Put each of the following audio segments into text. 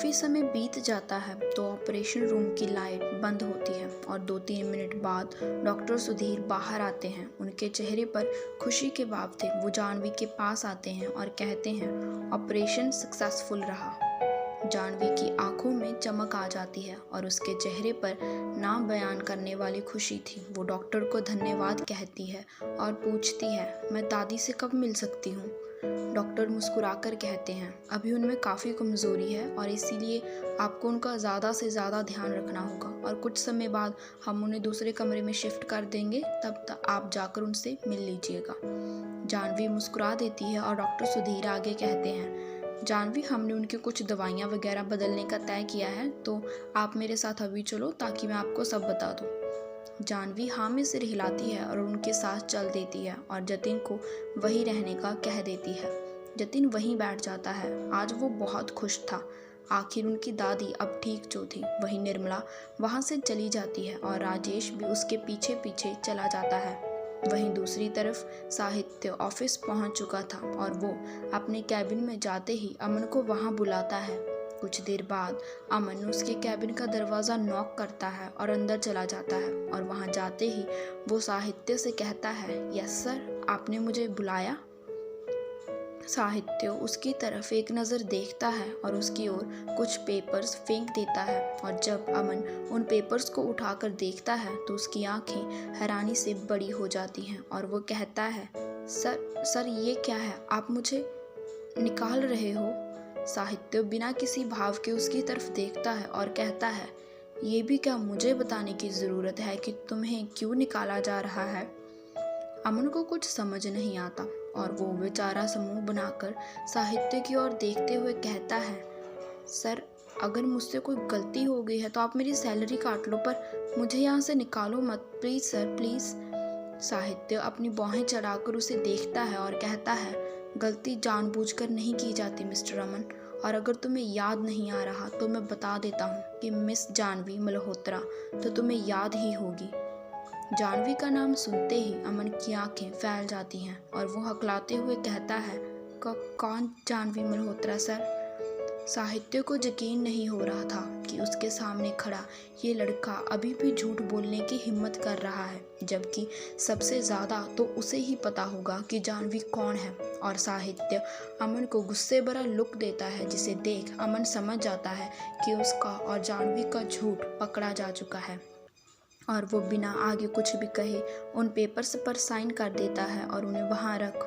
काफ़ी समय बीत जाता है तो ऑपरेशन रूम की लाइट बंद होती है और 2-3 मिनट बाद डॉक्टर सुधीर बाहर आते हैं। उनके चेहरे पर खुशी के भाव थे। वो जाह्नवी के पास आते हैं और कहते हैं, ऑपरेशन सक्सेसफुल रहा। जाह्नवी की आंखों में चमक आ जाती है और उसके चेहरे पर ना बयान करने वाली खुशी थी। वो डॉक्टर को धन्यवाद कहती है और पूछती है, मैं दादी से कब मिल सकती हूँ? डॉक्टर मुस्कुराकर कहते हैं, अभी उनमें काफ़ी कमज़ोरी है और इसीलिए आपको उनका ज़्यादा से ज़्यादा ध्यान रखना होगा और कुछ समय बाद हम उन्हें दूसरे कमरे में शिफ्ट कर देंगे, तब तक आप जाकर उनसे मिल लीजिएगा। जाह्नवी मुस्कुरा देती है और डॉक्टर सुधीर आगे कहते हैं, जाह्नवी, हमने उनकी कुछ दवाइयाँ वगैरह बदलने का तय किया है, तो आप मेरे साथ अभी चलो ताकि मैं आपको सब बता दूँ। जाह्नवी हाँ में सिर हिलाती है और उनके साथ चल देती है और जतिन को वहीं रहने का कह देती है। जतिन वहीं बैठ जाता है। आज वो बहुत खुश था। आखिर उनकी दादी अब ठीक जो थी। वहीं निर्मला वहाँ से चली जाती है और राजेश भी उसके पीछे पीछे चला जाता है। वहीं दूसरी तरफ साहित्य ऑफिस पहुँच चुका था और वो अपने कैबिन में जाते ही अमन को वहाँ बुलाता है। कुछ देर बाद अमन उसके कैबिन का दरवाज़ा नॉक करता है और अंदर चला जाता है और वहाँ जाते ही वो साहित्य से कहता है, यस सर, आपने मुझे बुलाया? साहित्य उसकी तरफ एक नज़र देखता है और उसकी ओर कुछ पेपर्स फेंक देता है और जब अमन उन पेपर्स को उठाकर देखता है तो उसकी आंखें हैरानी से बड़ी हो जाती हैं और वो कहता है, सर ये क्या है? आप मुझे निकाल रहे हो? साहित्य बिना किसी भाव के उसकी तरफ देखता है और कहता है, ये भी क्या मुझे बताने की ज़रूरत है कि तुम्हें क्यों निकाला जा रहा है? अमन को कुछ समझ नहीं आता और वो बेचारा समूह बनाकर साहित्य की ओर देखते हुए कहता है, सर, अगर मुझसे कोई गलती हो गई है तो आप मेरी सैलरी काट लो, पर मुझे यहाँ से निकालो मत, प्लीज़ सर, प्लीज़। साहित्य अपनी बाहें चढ़ाकर उसे देखता है और कहता है, गलती जानबूझकर नहीं की जाती मिस्टर अमन, और अगर तुम्हें याद नहीं आ रहा तो मैं बता देता हूँ कि मिस जाह्नवी मल्होत्रा तो तुम्हें याद ही होगी। जाह्नवी का नाम सुनते ही अमन की आंखें फैल जाती हैं और वो हकलाते हुए कहता है, कौन जाह्नवी मल्होत्रा सर? साहित्य को यकीन नहीं हो रहा था कि उसके सामने खड़ा ये लड़का अभी भी झूठ बोलने की हिम्मत कर रहा है, जबकि सबसे ज़्यादा तो उसे ही पता होगा कि जाह्नवी कौन है। और साहित्य अमन को गुस्से भरा लुक देता है, जिसे देख अमन समझ जाता है कि उसका और जाह्नवी का झूठ पकड़ा जा चुका है और वो बिना आगे कुछ भी कहे उन पेपर्स पर साइन कर देता है और उन्हें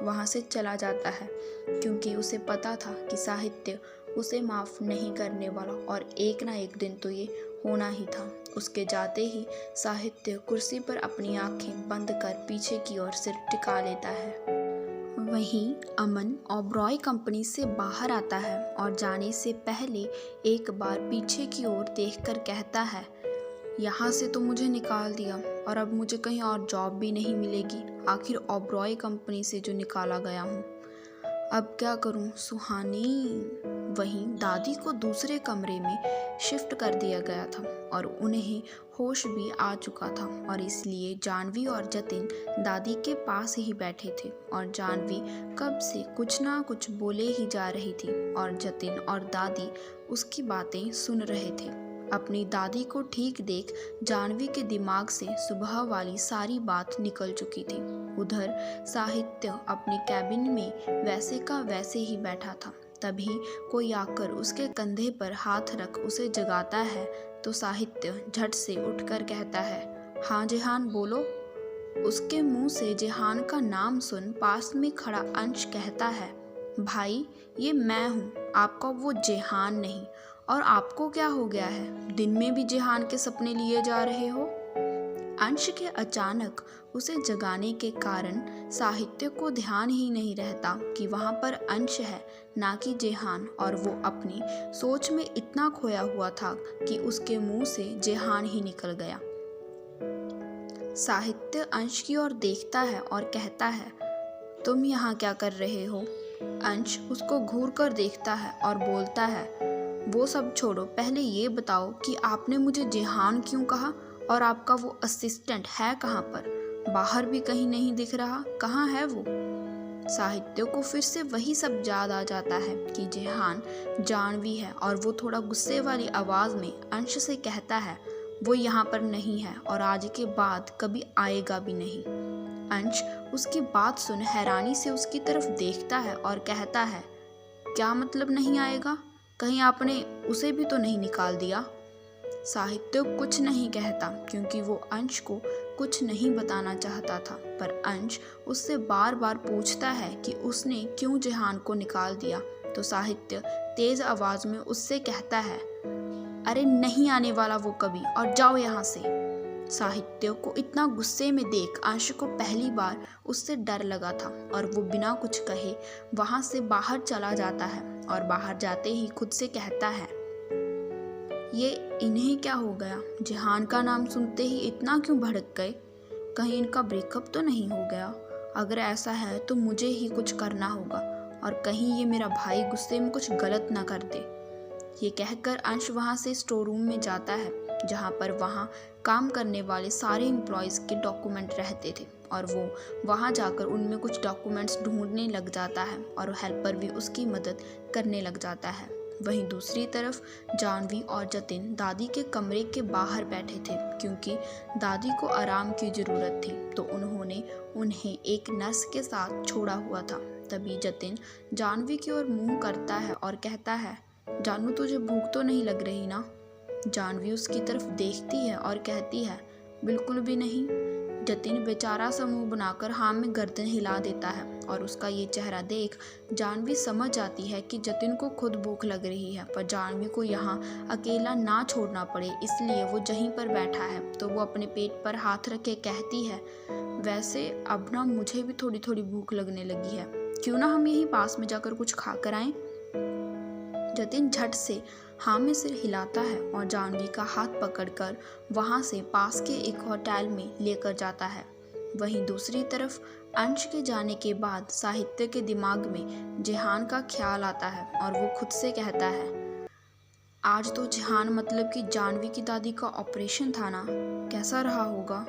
वहाँ से चला जाता है, क्योंकि उसे पता था कि साहित्य उसे माफ़ नहीं करने वाला और एक ना एक दिन तो ये होना ही था। उसके जाते ही साहित्य कुर्सी पर अपनी आंखें बंद कर पीछे की ओर सिर टिका लेता है। वहीं अमन ओबरॉय कंपनी से बाहर आता है और जाने से पहले एक बार पीछे की ओर देखकर कहता है, यहाँ से तो मुझे निकाल दिया और अब मुझे कहीं और जॉब भी नहीं मिलेगी। आखिर ओबरॉय कंपनी से जो निकाला गया हूँ, अब क्या करूँ सुहानी। वहीं दादी को दूसरे कमरे में शिफ्ट कर दिया गया था और उन्हें होश भी आ चुका था और इसलिए जाह्नवी और जतिन दादी के पास ही बैठे थे और जाह्नवी कब से कुछ ना कुछ बोले ही जा रही थी और जतिन और दादी उसकी बातें सुन रहे थे। अपनी दादी को ठीक देख जाह्नवी के दिमाग से सुबह वाली सारी बात निकल चुकी थी। उधर साहित्य अपने कैबिन में वैसे का वैसे ही बैठा था। तभी कोई आकर उसके कंधे पर हाथ रख उसे जगाता है तो साहित्य झट से उठकर कहता है, हाँ जेहान बोलो। उसके मुंह से जेहान का नाम सुन पास में खड़ा अंश कहता है, भाई ये मैं हूँ, आपका वो जेहान नहीं। और आपको क्या हो गया है? दिन में भी जेहान के सपने लिए जा रहे हो? अंश के अचानक उसे जगाने के कारण साहित्य को ध्यान ही नहीं रहता कि वहाँ पर अंश है, ना कि जेहान, और वो अपनी सोच में इतना खोया हुआ था कि उसके मुंह से जेहान ही निकल गया। साहित्य अंश की ओर देखता है और कहता है, तुम यहाँ क्या कर रहे हो? अंश उसको घूर कर देखता है और बोलता है, वो सब छोड़ो, पहले ये बताओ कि आपने मुझे जेहान क्यों कहा और आपका वो असिस्टेंट है कहाँ पर? बाहर भी कहीं नहीं दिख रहा, कहाँ है वो? साहित्य को फिर से वही सब याद आ जाता है कि जेहान जानवी है और वो थोड़ा गुस्से वाली आवाज़ में अंश से कहता है वो यहाँ पर नहीं है और आज के बाद कभी आएगा भी नहीं। अंश उसकी बात सुन हैरानी से उसकी तरफ देखता है और कहता है क्या मतलब नहीं आएगा? कहीं आपने उसे भी तो नहीं निकाल दिया? साहित्य कुछ नहीं कहता क्योंकि वो अंश को कुछ नहीं बताना चाहता था, पर अंश उससे बार बार पूछता है कि उसने क्यों जेहान को निकाल दिया। तो साहित्य तेज आवाज में उससे कहता है अरे नहीं आने वाला वो कभी, और जाओ यहाँ से। साहित्य को इतना गुस्से में देख अंश को पहली बार उससे डर लगा था और वो बिना कुछ कहे वहां से बाहर चला जाता है और बाहर जाते ही खुद से कहता है ये इन्हें क्या हो गया? जेहान का नाम सुनते ही इतना क्यों भड़क गए? कहीं इनका ब्रेकअप तो नहीं हो गया? अगर ऐसा है तो मुझे ही कुछ करना होगा और कहीं ये मेरा भाई गुस्से में कुछ गलत ना कर दे। ये कहकर अंश वहाँ से स्टोर रूम में जाता है जहाँ पर वहाँ काम करने वाले सारे एम्प्लॉयज़ के डॉक्यूमेंट रहते थे और वो वहाँ जाकर उनमें कुछ डॉक्यूमेंट्स ढूंढने लग जाता है और हेल्पर भी उसकी मदद करने लग जाता है। वहीं दूसरी तरफ जानवी और जतिन दादी के कमरे के बाहर बैठे थे क्योंकि दादी को आराम की ज़रूरत थी, तो उन्होंने उन्हें एक नर्स के साथ छोड़ा हुआ था। तभी जतिन जानवी की ओर मुंह करता है और कहता है जानू तुझे भूख तो नहीं लग रही ना? जानवी उसकी तरफ देखती है और कहती है बिल्कुल भी नहीं। जतिन बेचारा सा मुंह बनाकर हाँ में गर्दन हिला देता है और उसका ये चेहरा देख जानवी समझ जाती है कि जतिन को खुद भूख लग रही है, पर जानवी को यहाँ अकेला ना छोड़ना पड़े इसलिए वो जहीं पर बैठा है तो वो अपने पेट पर हाथ रख के कहती है वैसे अब ना मुझे भी थोड़ी थोड़ी भूख लगने लगी है, क्यों ना हम यहीं पास में जाकर कुछ खा कर आएं? जतिन झट से हाँ में सिर हिलाता है और जानवी का हाथ पकड़कर वहाँ से पास के एक होटल में लेकर जाता है। वहीं दूसरी तरफ अंश के जाने के बाद साहित्य के दिमाग में जेहान का ख्याल आता है और वो खुद से कहता है आज तो जेहान मतलब कि जानवी की दादी का ऑपरेशन था ना, कैसा रहा होगा?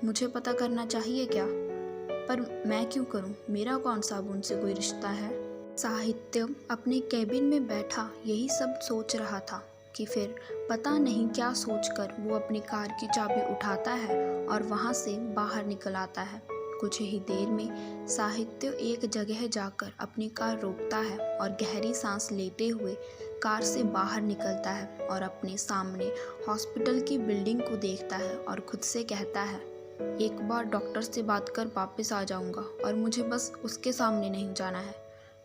मुझे पता करना चाहिए क्या? पर मैं क्यों करूं? मेरा कौन सा अब उनसे कोई रिश्ता है? साहित्य अपने कैबिन में बैठा यही सब सोच रहा था कि फिर पता नहीं क्या सोचकर वो अपनी कार की चाबी उठाता है और वहाँ से बाहर निकल आता है। कुछ ही देर में साहित्य एक जगह जाकर अपनी कार रोकता है और गहरी सांस लेते हुए कार से बाहर निकलता है और अपने सामने हॉस्पिटल की बिल्डिंग को देखता है और खुद से कहता है एक बार डॉक्टर से बात कर वापस आ जाऊंगा और मुझे बस उसके सामने नहीं जाना है।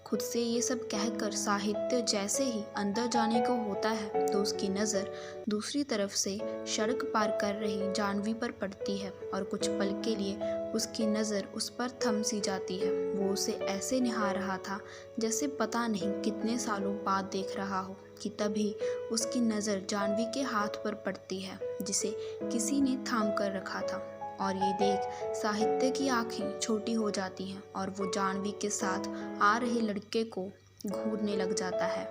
खुद से ये सब कहकर साहित्य जैसे ही अंदर जाने को होता है तो उसकी नज़र दूसरी तरफ से सड़क पार कर रही जानवी पर पड़ती है और कुछ पल के लिए उसकी नज़र उस पर थम सी जाती है। वो उसे ऐसे निहार रहा था जैसे पता नहीं कितने सालों बाद देख रहा हो कि तभी उसकी नज़र जानवी के हाथ पर पड़ती है जिसे किसी ने थाम कर रखा था और ये देख साहित्य की आंखें छोटी हो जाती हैं और वो जानवी के साथ आ रहे लड़के को घूरने लग जाता है।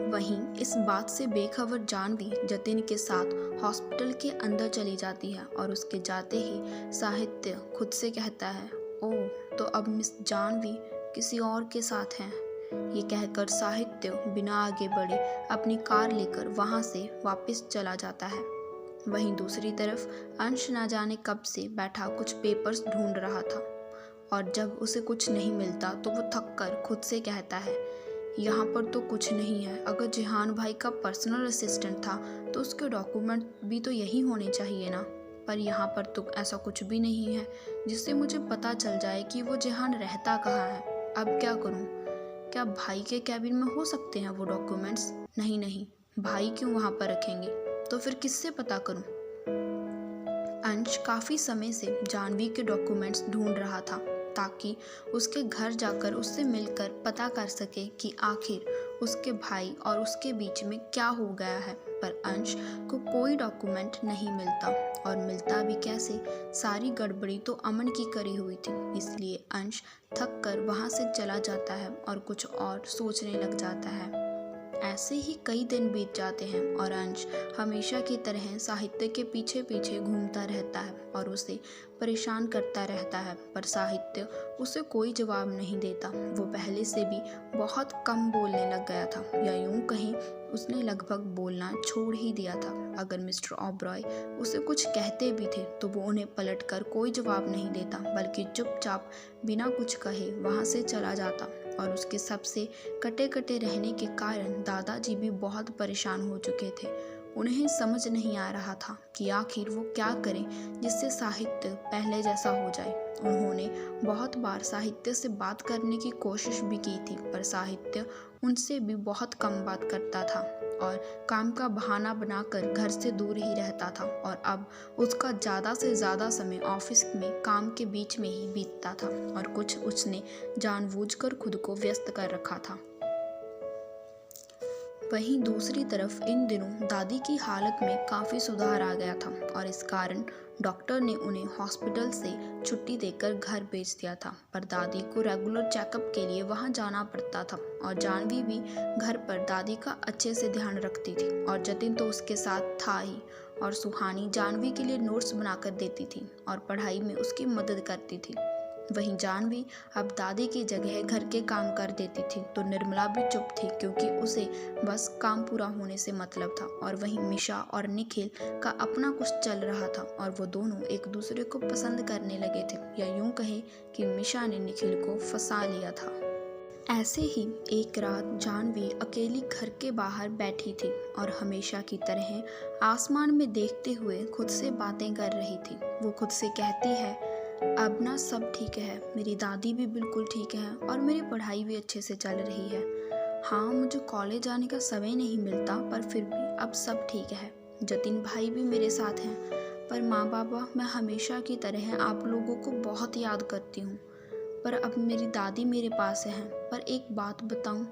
वहीं इस बात से बेखबर जानवी जतिन के साथ हॉस्पिटल के अंदर चली जाती है और उसके जाते ही साहित्य खुद से कहता है ओह तो अब मिस जानवी किसी और के साथ हैं। ये कहकर साहित्य बिना आगे बढ़े अपनी कार लेकर वहाँ से वापस चला जाता है। वहीं दूसरी तरफ अंश ना जाने कब से बैठा कुछ पेपर्स ढूंढ रहा था और जब उसे कुछ नहीं मिलता तो वो थक कर खुद से कहता है यहाँ पर तो कुछ नहीं है। अगर जेहान भाई का पर्सनल असिस्टेंट था तो उसके डॉक्यूमेंट भी तो यही होने चाहिए ना, पर यहाँ पर तो ऐसा कुछ भी नहीं है जिससे मुझे पता चल जाए कि वो जेहान रहता कहाँ है। अब क्या करूँ? क्या भाई के कैबिन में हो सकते हैं वो डॉक्यूमेंट्स? नहीं, भाई क्यों वहाँ पर रखेंगे? तो फिर किससे पता करूं? अंश काफ़ी समय से जानवी के डॉक्यूमेंट्स ढूंढ रहा था ताकि उसके घर जाकर उससे मिलकर पता कर सके कि आखिर उसके भाई और उसके बीच में क्या हो गया है, पर अंश को कोई डॉक्यूमेंट नहीं मिलता और मिलता भी कैसे? सारी गड़बड़ी तो अमन की करी हुई थी। इसलिए अंश थक कर वहाँ से चला जाता है और कुछ और सोचने लग जाता है। ऐसे ही कई दिन बीत जाते हैं और अंश हमेशा की तरह साहित्य के पीछे पीछे घूमता रहता है और उसे परेशान करता रहता है, पर साहित्य उसे कोई जवाब नहीं देता। वो पहले से भी बहुत कम बोलने लग गया था, या यूं कहें उसने लगभग बोलना छोड़ ही दिया था। अगर मिस्टर ओबरॉय उसे कुछ कहते भी थे तो वो उन्हें पलटकर कोई जवाब नहीं देता, बल्कि चुपचाप बिना कुछ कहे वहाँ से चला जाता। और उसके सबसे कटे कटे रहने के कारण दादाजी भी बहुत परेशान हो चुके थे। उन्हें समझ नहीं आ रहा था कि आखिर वो क्या करें जिससे साहित्य पहले जैसा हो जाए। उन्होंने बहुत बार साहित्य से बात करने की कोशिश भी की थी, पर साहित्य उनसे भी बहुत कम बात करता था और काम का बहाना बनाकर घर से दूर ही रहता था। और अब उसका ज़्यादा से ज़्यादा समय ऑफिस में काम के बीच में ही बीतता था और कुछ उसने जानबूझकर खुद को व्यस्त कर रखा था। वहीं दूसरी तरफ इन दिनों दादी की हालत में काफ़ी सुधार आ गया था और इस कारण डॉक्टर ने उन्हें हॉस्पिटल से छुट्टी देकर घर भेज दिया था। पर दादी को रेगुलर चेकअप के लिए वहां जाना पड़ता था और जानवी भी घर पर दादी का अच्छे से ध्यान रखती थी और जतिन तो उसके साथ था ही। और सुहानी जानवी के लिए नोट्स बनाकर देती थी और पढ़ाई में उसकी मदद करती थी। वहीं जानवी अब दादी की जगह घर के काम कर देती थी, तो निर्मला भी चुप थी क्योंकि उसे बस काम पूरा होने से मतलब था। और वहीं मिशा और निखिल का अपना कुछ चल रहा था और वो दोनों एक दूसरे को पसंद करने लगे थे, या यूं कहें कि मिशा ने निखिल को फंसा लिया था। ऐसे ही एक रात जानवी अकेली घर के बाहर बैठी थी और हमेशा की तरह आसमान में देखते हुए खुद से बातें कर रही थी। वो खुद से कहती है, अब ना सब ठीक है, मेरी दादी भी बिल्कुल ठीक है और मेरी पढ़ाई भी अच्छे से चल रही है। हाँ, मुझे कॉलेज जाने का समय नहीं मिलता, पर फिर भी अब सब ठीक है। जतिन भाई भी मेरे साथ हैं, पर माँ बाबा, मैं हमेशा की तरह आप लोगों को बहुत याद करती हूँ, पर अब मेरी दादी मेरे पास है। पर एक बात बताऊँ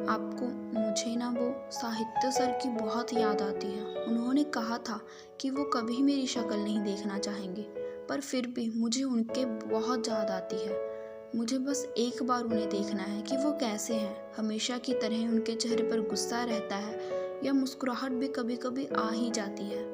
आपको, मुझे ना वो साहित्य सर की बहुत याद आती है। उन्होंने कहा था कि वो कभी मेरी शक्ल नहीं देखना चाहेंगे, पर फिर भी मुझे उनके बहुत याद आती है। मुझे बस एक बार उन्हें देखना है कि वो कैसे हैं। हमेशा की तरह उनके चेहरे पर गुस्सा रहता है या मुस्कुराहट भी कभी कभी आ ही जाती है।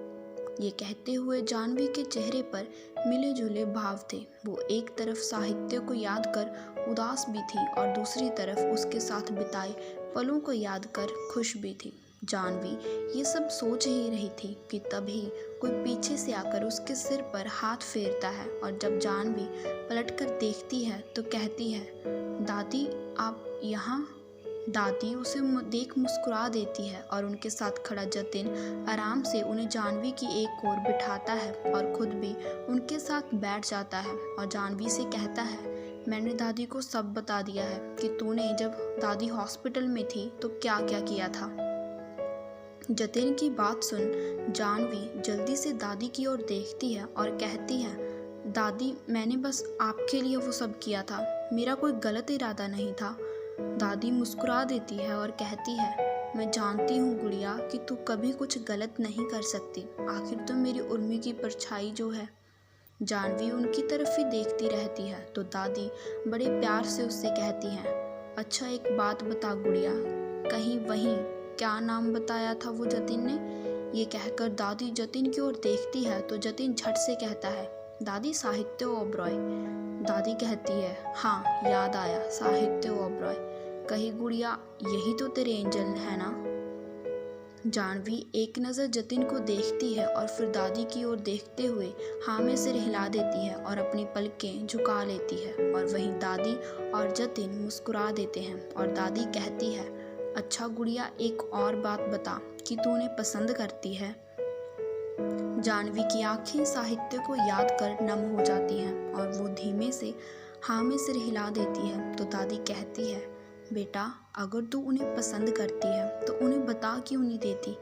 ये कहते हुए जानवी के चेहरे पर मिले जुले भाव थे। वो एक तरफ साहित्य को याद कर उदास भी थी और दूसरी तरफ उसके साथ बिताए पलों को याद कर खुश भी थी। जानवी ये सब सोच ही रही थी कि तभी कोई पीछे से आकर उसके सिर पर हाथ फेरता है और जब जानवी पलटकर देखती है तो कहती है, दादी आप यहाँ। दादी उसे देख मुस्कुरा देती है और उनके साथ खड़ा जतिन आराम से उन्हें जानवी की एक ओर बिठाता है और खुद भी उनके साथ बैठ जाता है और जानवी से कहता है, मैंने दादी को सब बता दिया है कि तूने जब दादी हॉस्पिटल में थी तो क्या क्या किया था। जतिन की बात सुन जानवी जल्दी से दादी की ओर देखती है और कहती है, दादी मैंने बस आपके लिए वो सब किया था, मेरा कोई गलत इरादा नहीं था। दादी मुस्कुरा देती है और कहती है, मैं जानती हूँ गुड़िया कि तू कभी कुछ गलत नहीं कर सकती, आखिर तो मेरी उर्मी की परछाई जो है। जानवी उनकी तरफ ही देखती रहती है तो दादी बड़े प्यार से उससे कहती हैं, अच्छा एक बात बता गुड़िया, कहीं वहीं क्या नाम बताया था वो जतिन ने। ये कहकर दादी जतिन की ओर देखती है तो जतिन झट से कहता है, दादी साहित्य ओबरॉय। दादी कहती है, हाँ याद आया, साहित्य ओबरॉय। कही गुड़िया यही तो तेरे एंजल है ना। जानवी एक नज़र जतिन को देखती है और फिर दादी की ओर देखते हुए हाँ में सिर हिला देती है और अपनी पलकें झुका लेती है और वहीं दादी और जतिन मुस्कुरा देते हैं और दादी कहती है, अच्छा गुड़िया एक और बात बता कि तू उन्हें पसंद करती है। जानवी की आंखें साहित्य को याद कर नम हो जाती हैं और वो धीमे से हाँ में सिर हिला देती है तो दादी कहती है, बेटा अगर तू उन्हें पसंद करती है तो उन्हें बता क्यों नहीं देती।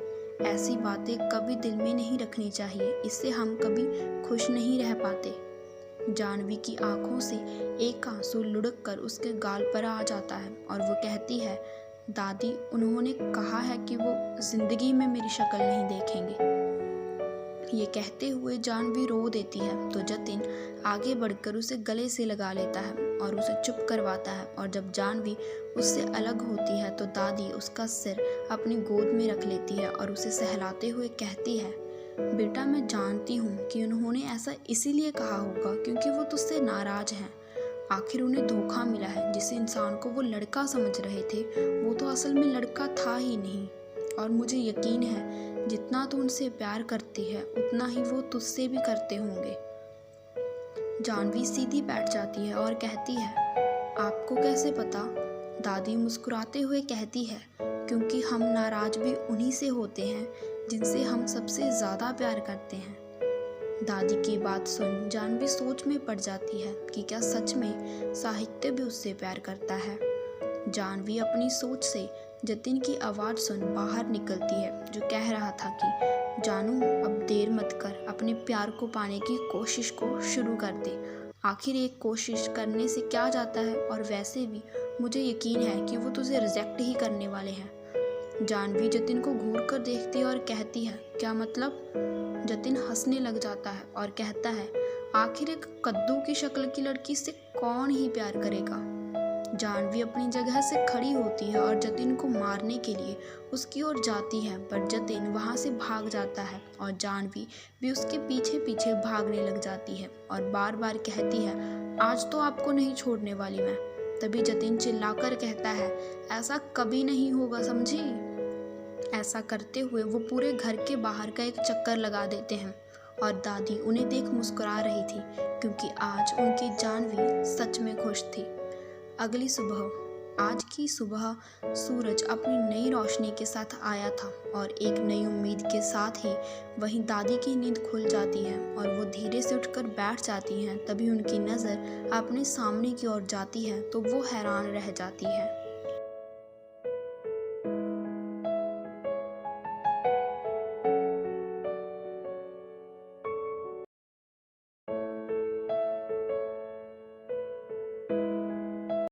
ऐसी बातें कभी दिल में नहीं रखनी चाहिए, इससे हम कभी खुश नहीं रह पाते। जानवी की आंखों से एक आंसू लुढ़क कर उसके गाल पर आ जाता है और वो कहती है, दादी उन्होंने कहा है कि वो जिंदगी में मेरी शक्ल नहीं देखेंगे। ये कहते हुए जानवी रो देती है तो जतिन आगे बढ़कर उसे गले से लगा लेता है और उसे चुप करवाता है। और जब जानवी उससे अलग होती है तो दादी उसका सिर अपनी गोद में रख लेती है और उसे सहलाते हुए कहती है, बेटा मैं जानती हूँ कि उन्होंने ऐसा इसीलिए कहा होगा क्योंकि वो तुझसे नाराज हैं। आखिर उन्हें धोखा मिला है। जिस इंसान को वो लड़का समझ रहे थे वो तो असल में लड़का था ही नहीं। और मुझे यकीन है जितना तू उनसे प्यार करती है उतना ही वो तुझसे भी करते होंगे। जानवी सीधी बैठ जाती है और कहती है, आपको कैसे पता? दादी मुस्कुराते हुए कहती है, क्योंकि हम नाराज भी उन्हीं से होते हैं जिनसे हम सबसे ज़्यादा प्यार करते हैं। दादी की बात सुन जानवी सोच में पड़ जाती है कि क्या सच में साहित्य भी उससे प्यार करता है। जानवी अपनी सोच से जतिन की आवाज़ सुन बाहर निकलती है, जो कह रहा था कि जानू अब देर मत कर, अपने प्यार को पाने की कोशिश को शुरू कर दे। आखिर एक कोशिश करने से क्या जाता है, और वैसे भी मुझे यकीन है कि वो तुझे रिजेक्ट ही करने वाले हैं। जानवी जतिन को घूर कर देखती है और कहती है, क्या मतलब? जतिन हंसने लग जाता है और कहता है, आखिर एक कद्दू की शक्ल की लड़की से कौन ही प्यार करेगा। जानवी अपनी जगह से खड़ी होती है और जतिन को मारने के लिए उसकी ओर जाती है, पर जतिन वहां से भाग जाता है और जानवी भी उसके पीछे पीछे भागने लग जाती है और बार बार कहती है, आज तो आपको नहीं छोड़ने वाली मैं। तभी जतिन चिल्लाकर कहता है, ऐसा कभी नहीं होगा, समझी? ऐसा करते हुए वो पूरे घर के बाहर का एक चक्कर लगा देते हैं और दादी उन्हें देख मुस्कुरा रही थी, क्योंकि आज उनकी जानवी सच में खुश थी। अगली सुबह, आज की सुबह सूरज अपनी नई रोशनी के साथ आया था और एक नई उम्मीद के साथ ही वहीं दादी की नींद खुल जाती है और वो धीरे से उठकर बैठ जाती हैं। तभी उनकी नज़र अपने सामने की ओर जाती है तो वो हैरान रह जाती है।